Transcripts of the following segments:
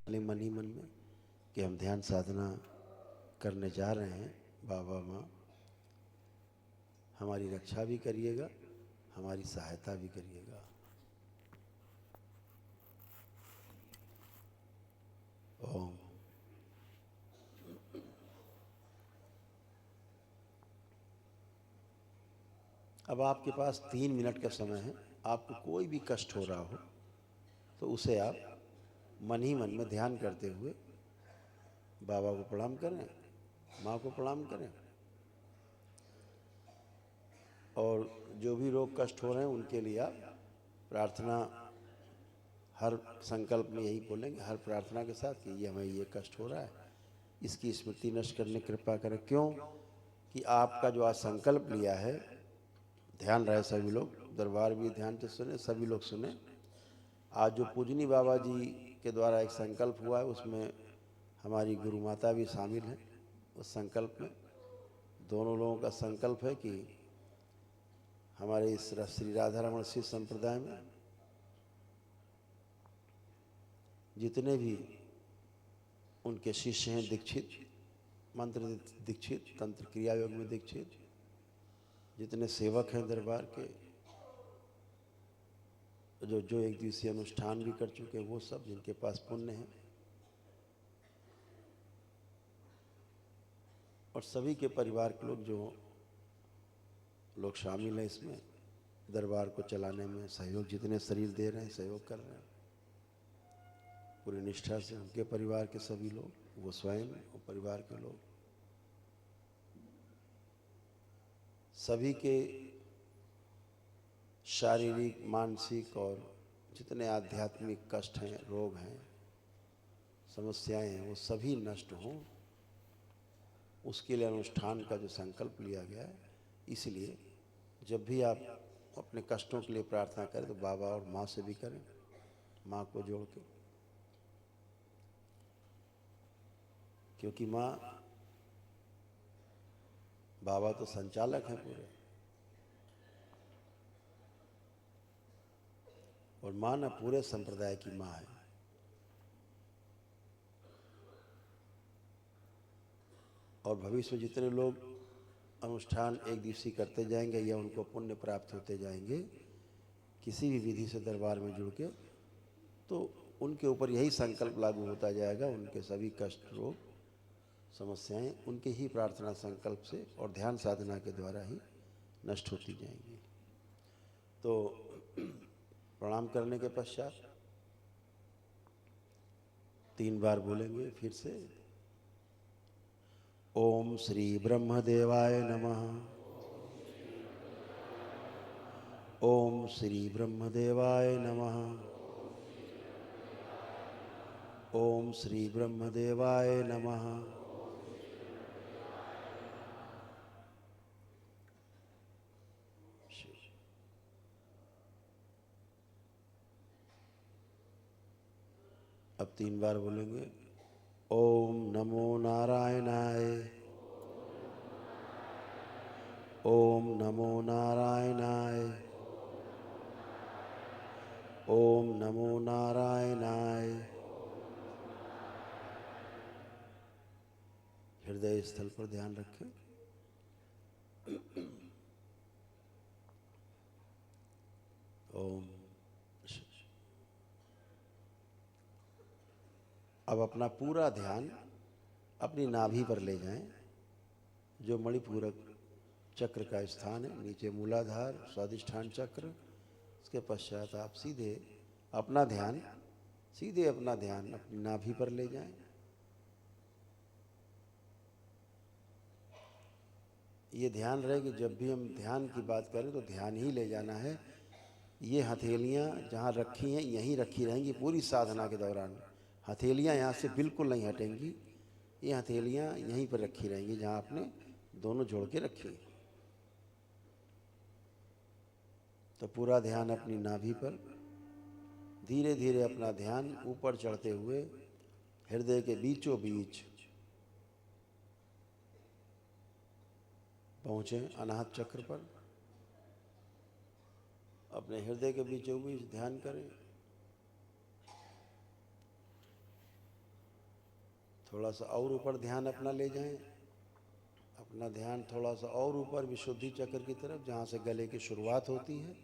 मन ही मन में कि हम ध्यान साधना करने जा रहे हैं। बाबा माँ हमारी रक्षा भी करिएगा, हमारी सहायता भी करिएगा। ओम। अब आपके पास 3 मिनट का समय है। आपको कोई भी कष्ट हो रहा हो तो उसे आप मन ही मन में ध्यान करते हुए बाबा को प्रणाम करें, माँ को प्रणाम करें। और जो भी रोग कष्ट हो रहे हैं उनके लिए आप प्रार्थना हर संकल्प में यही बोलेंगे, हर प्रार्थना के साथ, कि ये हमें ये कष्ट हो रहा है, इसकी स्मृति नष्ट करने कृपा करें। क्यों कि आपका जो आज संकल्प लिया है, ध्यान रहे सभी लोग, दरबार भी ध्यान से सुने, सभी लोग सुने। आज जो पूजनी बाबा जी के द्वारा एक संकल्प हुआ है उसमें हमारी गुरु माता भी शामिल हैं। उस संकल्प में दोनों लोगों का संकल्प है कि हमारे इस श्री राधा रमण शिष्य संप्रदाय में जितने भी उनके शिष्य हैं दीक्षित, मंत्र दीक्षित, तंत्र क्रिया योग में दीक्षित, जितने सेवक हैं दरबार के, जो एक दिवसीय अनुष्ठान भी कर चुके हैं, वो सब जिनके पास पुण्य है, और सभी के परिवार के लोग जो लोग शामिल हैं इसमें, दरबार को चलाने में सहयोग, जितने शरीर दे रहे हैं, सहयोग कर रहे हैं पूरी निष्ठा से, उनके परिवार के सभी लोग, वो स्वयं और परिवार के लोग, सभी के शारीरिक, मानसिक और जितने आध्यात्मिक कष्ट हैं, रोग हैं, समस्याएं हैं, वो सभी नष्ट हों, उसके लिए अनुष्ठान का जो संकल्प लिया गया है। इसलिए जब भी आप अपने कष्टों के लिए प्रार्थना करें तो बाबा और माँ से भी करें, माँ को जोड़ के, क्योंकि माँ, बाबा तो संचालक हैं पूरे, और माँ ना पूरे संप्रदाय की माँ है। और भविष्य में जितने लोग अनुष्ठान एक दिवसीय करते जाएंगे या उनको पुण्य प्राप्त होते जाएंगे किसी भी विधि से दरबार में जुड़ के, तो उनके ऊपर यही संकल्प लागू होता जाएगा। उनके सभी कष्ट, रोग, समस्याएं उनके ही प्रार्थना संकल्प से और ध्यान साधना के द्वारा ही नष्ट होती जाएंगी। तो प्रणाम करने के पश्चात 3 बार बोलेंगे फिर से। ओम श्री ब्रह्मदेवाय नमः। ओम श्री ब्रह्मदेवाय नमः। ओम श्री ब्रह्मदेवाय नमः। अब 3 बार बोलेंगे। ओम नमो नारायणाय। ओम नमो नारायणाय। ओम नमो नारायणाय। हृदय स्थल पर ध्यान रखें। ओम। अब अपना पूरा ध्यान अपनी नाभि पर ले जाएं, जो मणिपूरक चक्र का स्थान है, नीचे मूलाधार, स्वादिष्ठान चक्र। उसके पश्चात आप सीधे अपना ध्यान अपनी नाभि पर ले जाएं। ये ध्यान रहे कि जब भी हम ध्यान की बात करें तो ध्यान ही ले जाना है। ये हथेलियाँ जहाँ रखी हैं यहीं रखी रहेंगी पूरी साधना के दौरान। हथेलियाँ यहाँ से बिल्कुल नहीं हटेंगी, ये हथेलियाँ यहीं पर रखी रहेंगी जहाँ आपने दोनों जोड़ के रखी हैं। तो पूरा ध्यान अपनी नाभि पर, धीरे धीरे अपना ध्यान ऊपर चढ़ते हुए हृदय के बीचों बीच पहुँचे, अनाहत चक्र पर। अपने हृदय के बीचों बीच ध्यान करें। थोड़ा सा और ऊपर ध्यान अपना ले जाएं, अपना ध्यान थोड़ा सा और ऊपर विशुद्धि चक्र की तरफ, जहाँ से गले की शुरुआत होती है।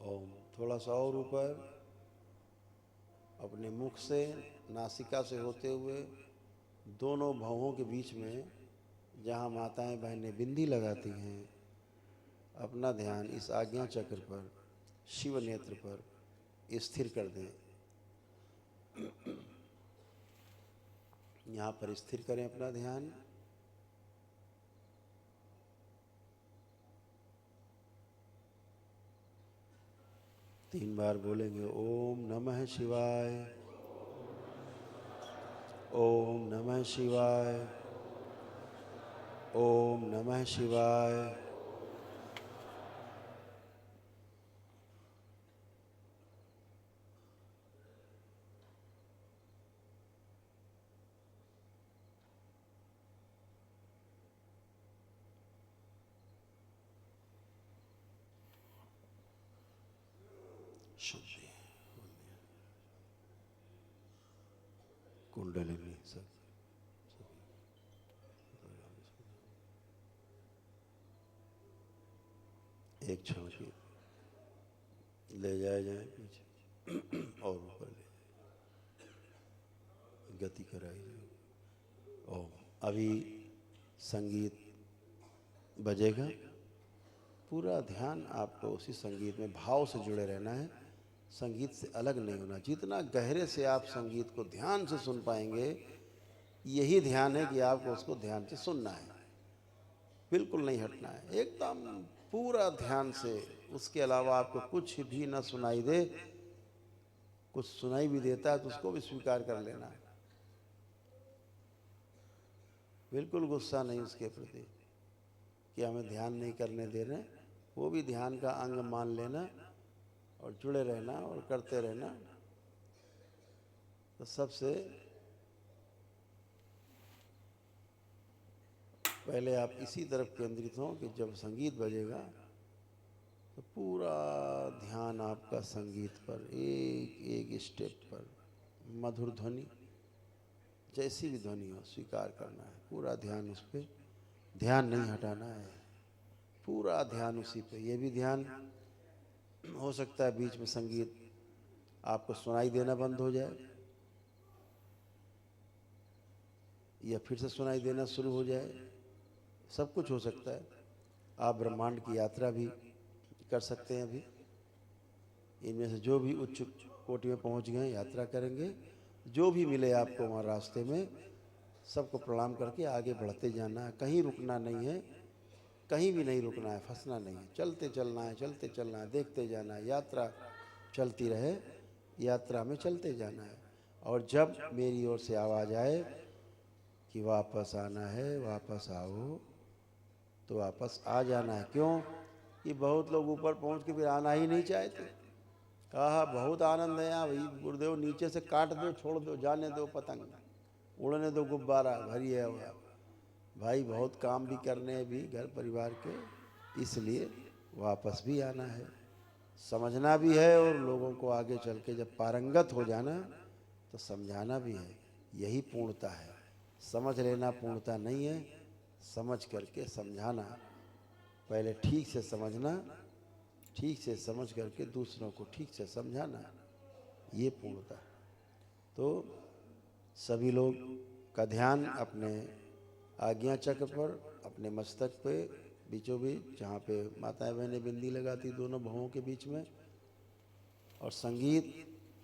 ओम। थोड़ा सा और ऊपर अपने मुख से, नासिका से होते हुए दोनों भौहों के बीच में, जहाँ माताएं बहनें बिंदी लगाती हैं, अपना ध्यान इस आज्ञा चक्र पर, शिव नेत्र पर स्थिर कर दें। यहाँ पर स्थिर करें अपना ध्यान। तीन बार बोलेंगे ओम नमः शिवाय, ओम नमः शिवाय, ओम नमः शिवाय। शुद्धि, कुंडलिनी सब एक क्षण की ले जाए पीछे और ऊपर ले गति कराई। ओम। अभी संगीत बजेगा, पूरा ध्यान आपको उसी संगीत में भाव से जुड़े रहना है, संगीत से अलग नहीं होना। जितना गहरे से आप संगीत को ध्यान से सुन पाएंगे, यही ध्यान है कि आपको उसको ध्यान से सुनना है, बिल्कुल नहीं हटना है, एकदम पूरा ध्यान से। उसके अलावा आपको कुछ भी ना सुनाई दे, कुछ सुनाई भी देता है तो उसको भी स्वीकार कर लेना है, बिल्कुल गुस्सा नहीं उसके प्रति कि हमें ध्यान नहीं करने दे रहे, वो भी ध्यान का अंग मान लेना और जुड़े रहना और करते रहना। तो सबसे पहले आप इसी तरफ केंद्रित हों कि जब संगीत बजेगा तो पूरा ध्यान आपका संगीत पर, एक एक स्टेप पर, मधुर ध्वनि जैसी भी ध्वनि हो स्वीकार करना है, पूरा ध्यान उस पर, ध्यान नहीं हटाना है, पूरा ध्यान उसी पे। ये भी ध्यान हो सकता है बीच में संगीत आपको सुनाई देना बंद हो जाए या फिर से सुनाई देना शुरू हो जाए, सब कुछ हो सकता है। आप ब्रह्मांड की यात्रा भी कर सकते हैं। अभी इनमें से जो भी उच्च कोटि में पहुंच गए यात्रा करेंगे, जो भी मिले आपको वहाँ रास्ते में सबको प्रणाम करके आगे बढ़ते जाना है, कहीं रुकना नहीं है, कहीं भी नहीं रुकना है, फंसना नहीं है, चलते चलना है, चलते चलना है, देखते जाना है, यात्रा चलती रहे, यात्रा में चलते जाना है। और जब मेरी ओर से आवाज़ आए कि वापस आना है, वापस आओ, तो वापस आ जाना है। क्यों कि बहुत लोग ऊपर पहुंच के फिर आना ही नहीं चाहते। कहा बहुत आनंद है यहाँ भाई, गुरुदेव नीचे से काट दो, छोड़ दो, जाने दो, पतंग उड़ने दो, गुब्बारा भरी है हुआ। भाई बहुत काम भी करने हैं भी घर परिवार के, इसलिए वापस भी आना है, समझना भी है, और लोगों को आगे चल के जब पारंगत हो जाना तो समझाना भी है। यही पूर्णता है। समझ लेना पूर्णता नहीं है, समझ करके समझाना, पहले ठीक से समझना, ठीक से समझ करके दूसरों को ठीक से समझाना, ये पूर्णता। तो सभी लोग का ध्यान अपने आज्ञा चक्र पर, अपने मस्तक पे बीचों बीच, जहाँ पे माताएं बहनें बिंदी लगाती दोनों भवों के बीच में, और संगीत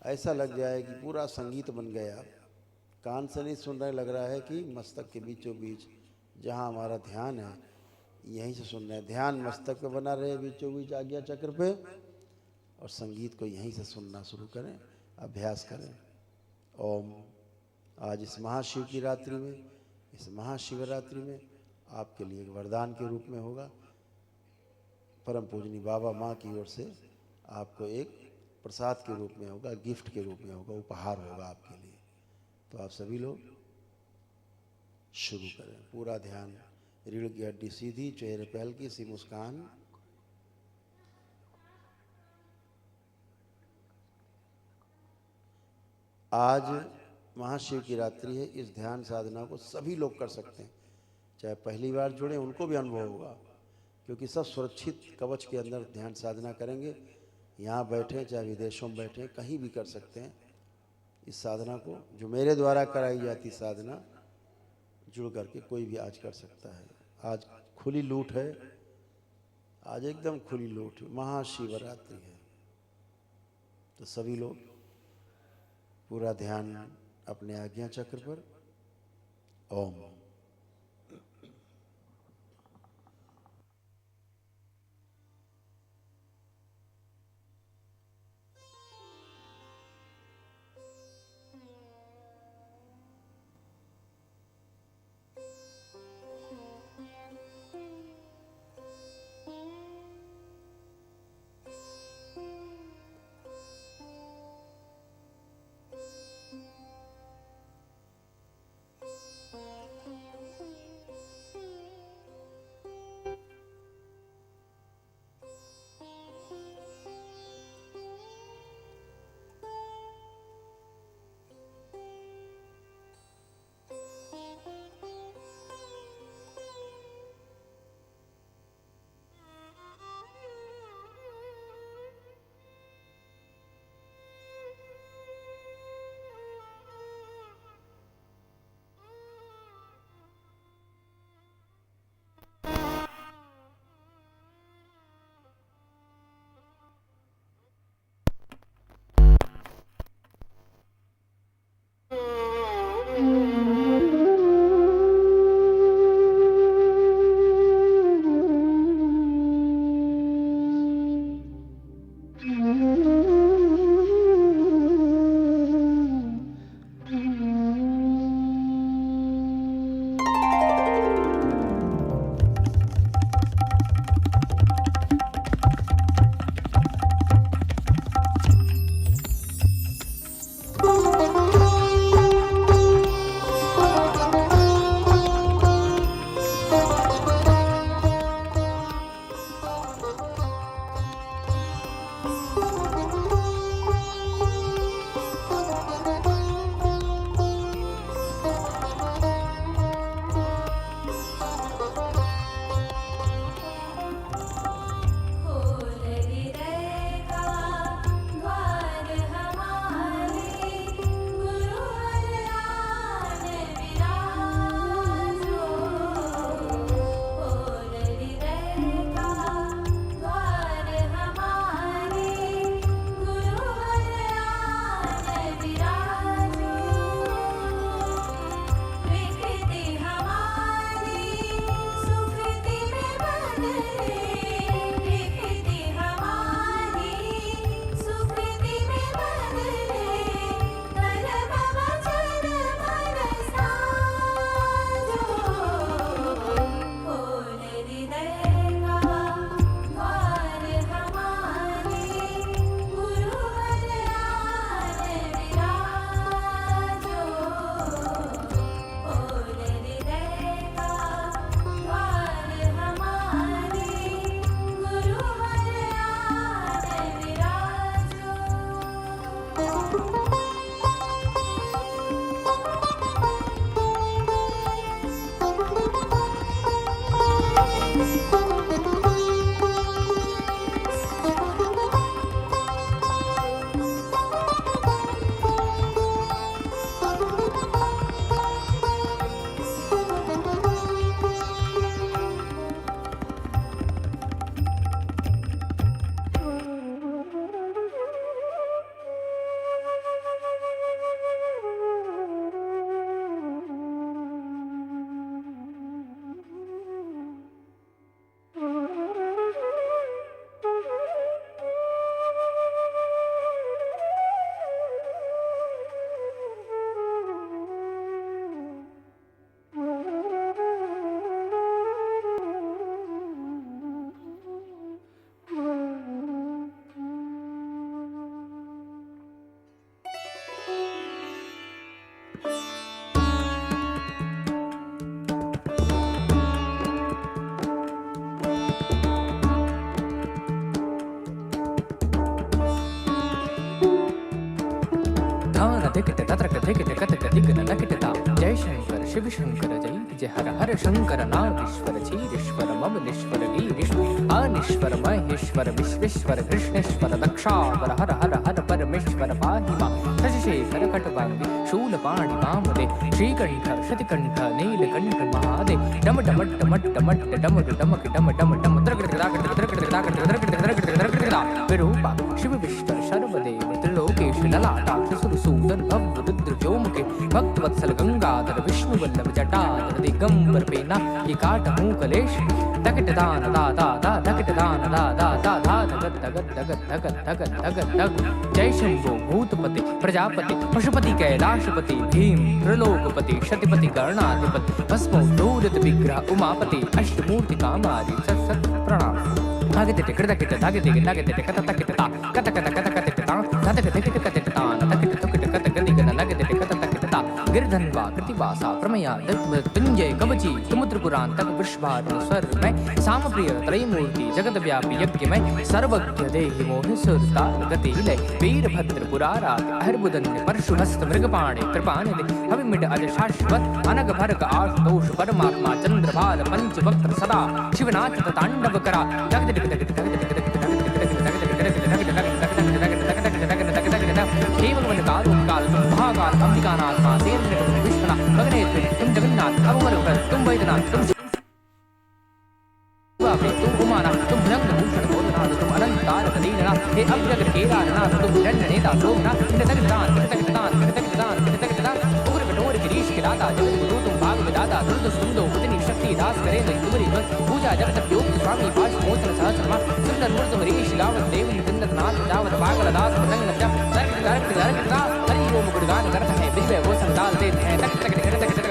ऐसा लग जाए कि पूरा संगीत बन गया, कान से नहीं सुन रहे, लग रहा है कि मस्तक के बीचों बीच जहाँ हमारा ध्यान है यहीं से सुन रहे हैं। ध्यान मस्तक पे बना रहे बीचों बीच आज्ञा चक्र पे, और संगीत को यहीं से सुनना शुरू करें, अभ्यास करें। ओम। आज इस महाशिव की रात्रि में, इस महाशिवरात्रि में आपके लिए एक वरदान के रूप में होगा, परम पूजनी बाबा माँ की ओर से आपको एक प्रसाद के रूप में होगा, गिफ्ट के रूप में होगा, उपहार होगा आपके लिए। तो आप सभी लोग शुरू करें। पूरा ध्यान, रीढ़ की हड्डी सीधी, चेहरे पे हल्की सी मुस्कान, आज महाशिव की रात्रि है, इस ध्यान साधना को सभी लोग कर सकते हैं, चाहे पहली बार जुड़े उनको भी अनुभव होगा, क्योंकि सब सुरक्षित कवच के अंदर ध्यान साधना करेंगे। यहाँ बैठे चाहे विदेशों में बैठे कहीं भी कर सकते हैं इस साधना को, जो मेरे द्वारा कराई जाती साधना जुड़ करके कोई भी आज कर सकता है। आज खुली लूट है, आज एकदम खुली लूट, महाशिवरात्रि है, तो सभी लोग पूरा ध्यान अपने आज्ञा चक्र पर। ओम। धान धिकट तत्रक धिकट कतक दिगन नकटता। जय शंकर शिव शंकर जय जय हर हर शंकर नागेश्वर क्षीरेश्वर ममलेश्वर गिरीश्वर अनीश्वर महेश्वर विश्वेश्वर कृष्णेश्वर दक्षावर हर हर हर परमेश्वर पाहि मां। शशिशेखर कटवांगी शूलपाणि वामदे श्रीकंठ शतिकंठ नीलकंठ महादे। डम डम डम डम डम डमक डम डम डम विरूपा शिव विष्णु सर्वदेव त्रिलोकेश ललाटा सुरसूदन भव रुद्र व्योमके भक्तवत्सल गंगाधर विष्णु वल्लभ जटाधर दिगंबर पेना ये काट हूँ कलेश। तकट दान दा दा दा तकट दान दा दा दा दा धगत धगत धगत धगत धगत धगत धग। जय शंभो भूतपति प्रजापति पशुपति कैलाशपति भीम त्रिलोकपति शतिपति गणाधिपति भस्मोद्धूरित विग्रह उमापति अष्टमूर्ति कामादि सत सत प्रणाम। धागे कृत किट धागे दिग धागे कत तकिट ता कत कत कत कत ता धतक धिकट कत ता तकिट तुकिट कत गदि गन नग दिट कत तकिट ता गिरधनवा कृतिवासा प्रमया तुंजय कवची समुद्र पुराण तक वृषभार स्वर में सामप्रिय त्रयमूर्ति जगत व्यापी यज्ञ में सर्वज्ञ देहि मोहि सुरता गति लय वीरभद्र पुरारात हरबुदन्य परशुहस्त मृगपाणे कृपानिधि हविमिड अज शाश्वत अनग भरग आशुतोष परमात्मा चंद्रभाल पंचवक्त्र सदा शिवनाथ तांडव करा। काल महाकाल अंबिकानाथ विश्वनाथ भगनेत्र तुम जगन्नाथ अवमर तुम वैद्यनाथ तुम तुम उमानाथ तुम भुजंग भूषण भोजनाथ तुम अनंत तारक दीननाथ हे अव्यग्र केदारनाथ तुम दंड नेता शोभनाथ तकदान उग्र कठोर गिरीश के दाता जगत गुरु तुम भाग विदाता दुर्द सुंदो उतनी शक्ति दास करे तुम्हारी पूजा जब तक योग स्वामी पाश मोचन सहस्रमा सुंदर मूर्त मरीश लावत देव निकंदन नाथ जावत पागल दास पतंग जप दर्द हरि ओम गुणगान करत है विजय वो संताल देते हैं तक तक तक तक तक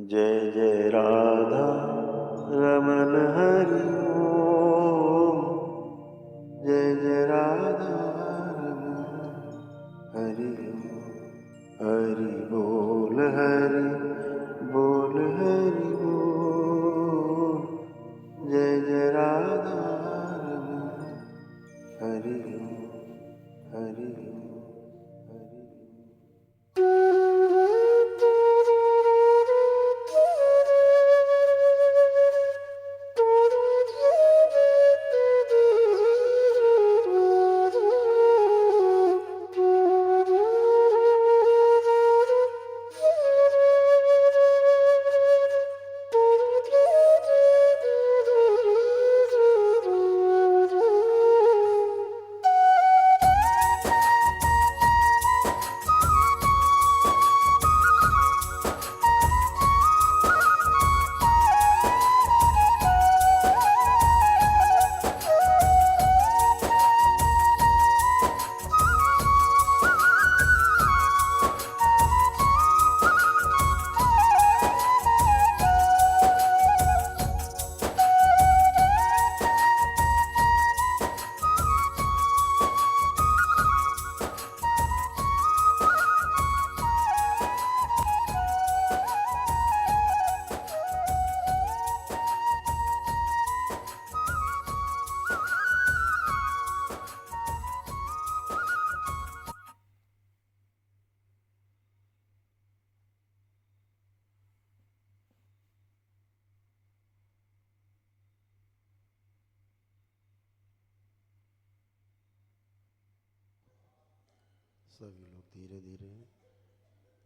जय जय राधा रमन हरि ओम। जय जय राधा रमन हरि ओम। हरि बोल हरि बोल हरि बोल। जय जय राधा रमन हरि ओम। हरि ओम। हरि ओम। सभी लोग धीरे धीरे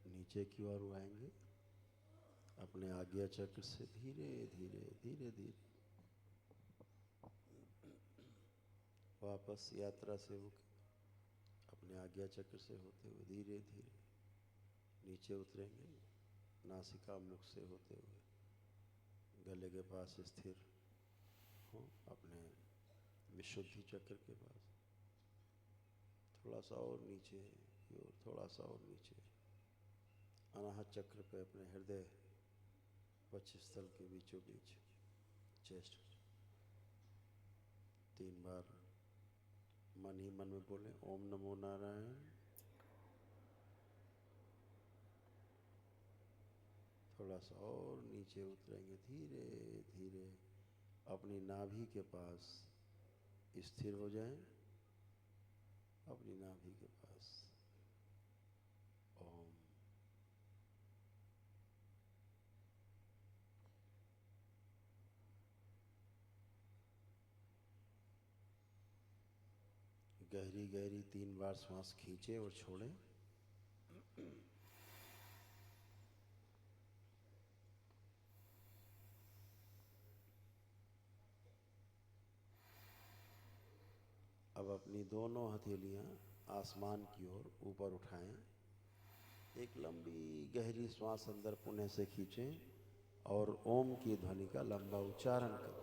नीचे की ओर आएंगे। अपने आज्ञा चक्र से धीरे धीरे धीरे धीरे वापस यात्रा से होकर अपने आज्ञा चक्र से होते हुए धीरे धीरे नीचे उतरेंगे। नासिका मुख से होते हुए गले के पास स्थिर हो, अपने विशुद्धि चक्र के पास। थोड़ा सा और नीचे की ओर, थोड़ा सा और नीचे अनाहत चक्र पे अपने हृदय वक्षस्थल के बीचों बीच चेस्ट 3 बार मन ही मन में बोले ओम नमो नारायण। थोड़ा सा और नीचे उतरेंगे धीरे धीरे अपनी नाभि के पास स्थिर हो जाएं। अपनी नाभि के पास ओम। गहरी गहरी 3 बार श्वास खींचे और छोड़ें। अब अपनी दोनों हथेलियां आसमान की ओर ऊपर उठाएं। एक लंबी गहरी श्वास अंदर पुनः से खींचें और ओम की ध्वनि का लंबा उच्चारण करें।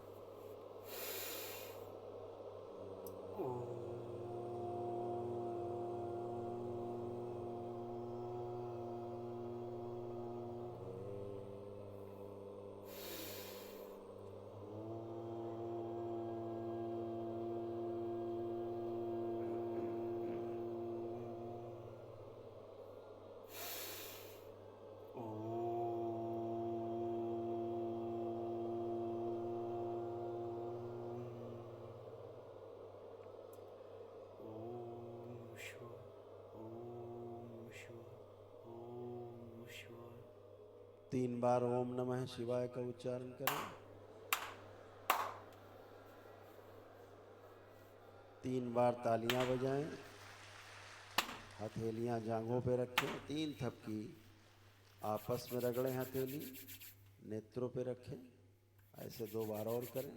तीन बार ओम नमः शिवाय का उच्चारण करें। 3 बार तालियां बजाएं। हथेलियां जांघों पे रखें। 3 थपकी आपस में रगड़ें हथेली, नेत्रों पे रखें। ऐसे 2 बार और करें।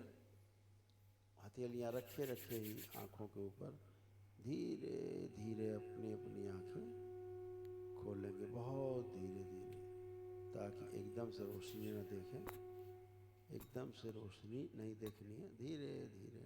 हथेलियां रखे रखे ही आंखों के ऊपर धीरे धीरे अपनी अपनी आंखें खोलेंगे, बहुत धीरे धीरे, ताकि एकदम से रोशनी न देखें। एकदम से रोशनी नहीं देखनी है, धीरे धीरे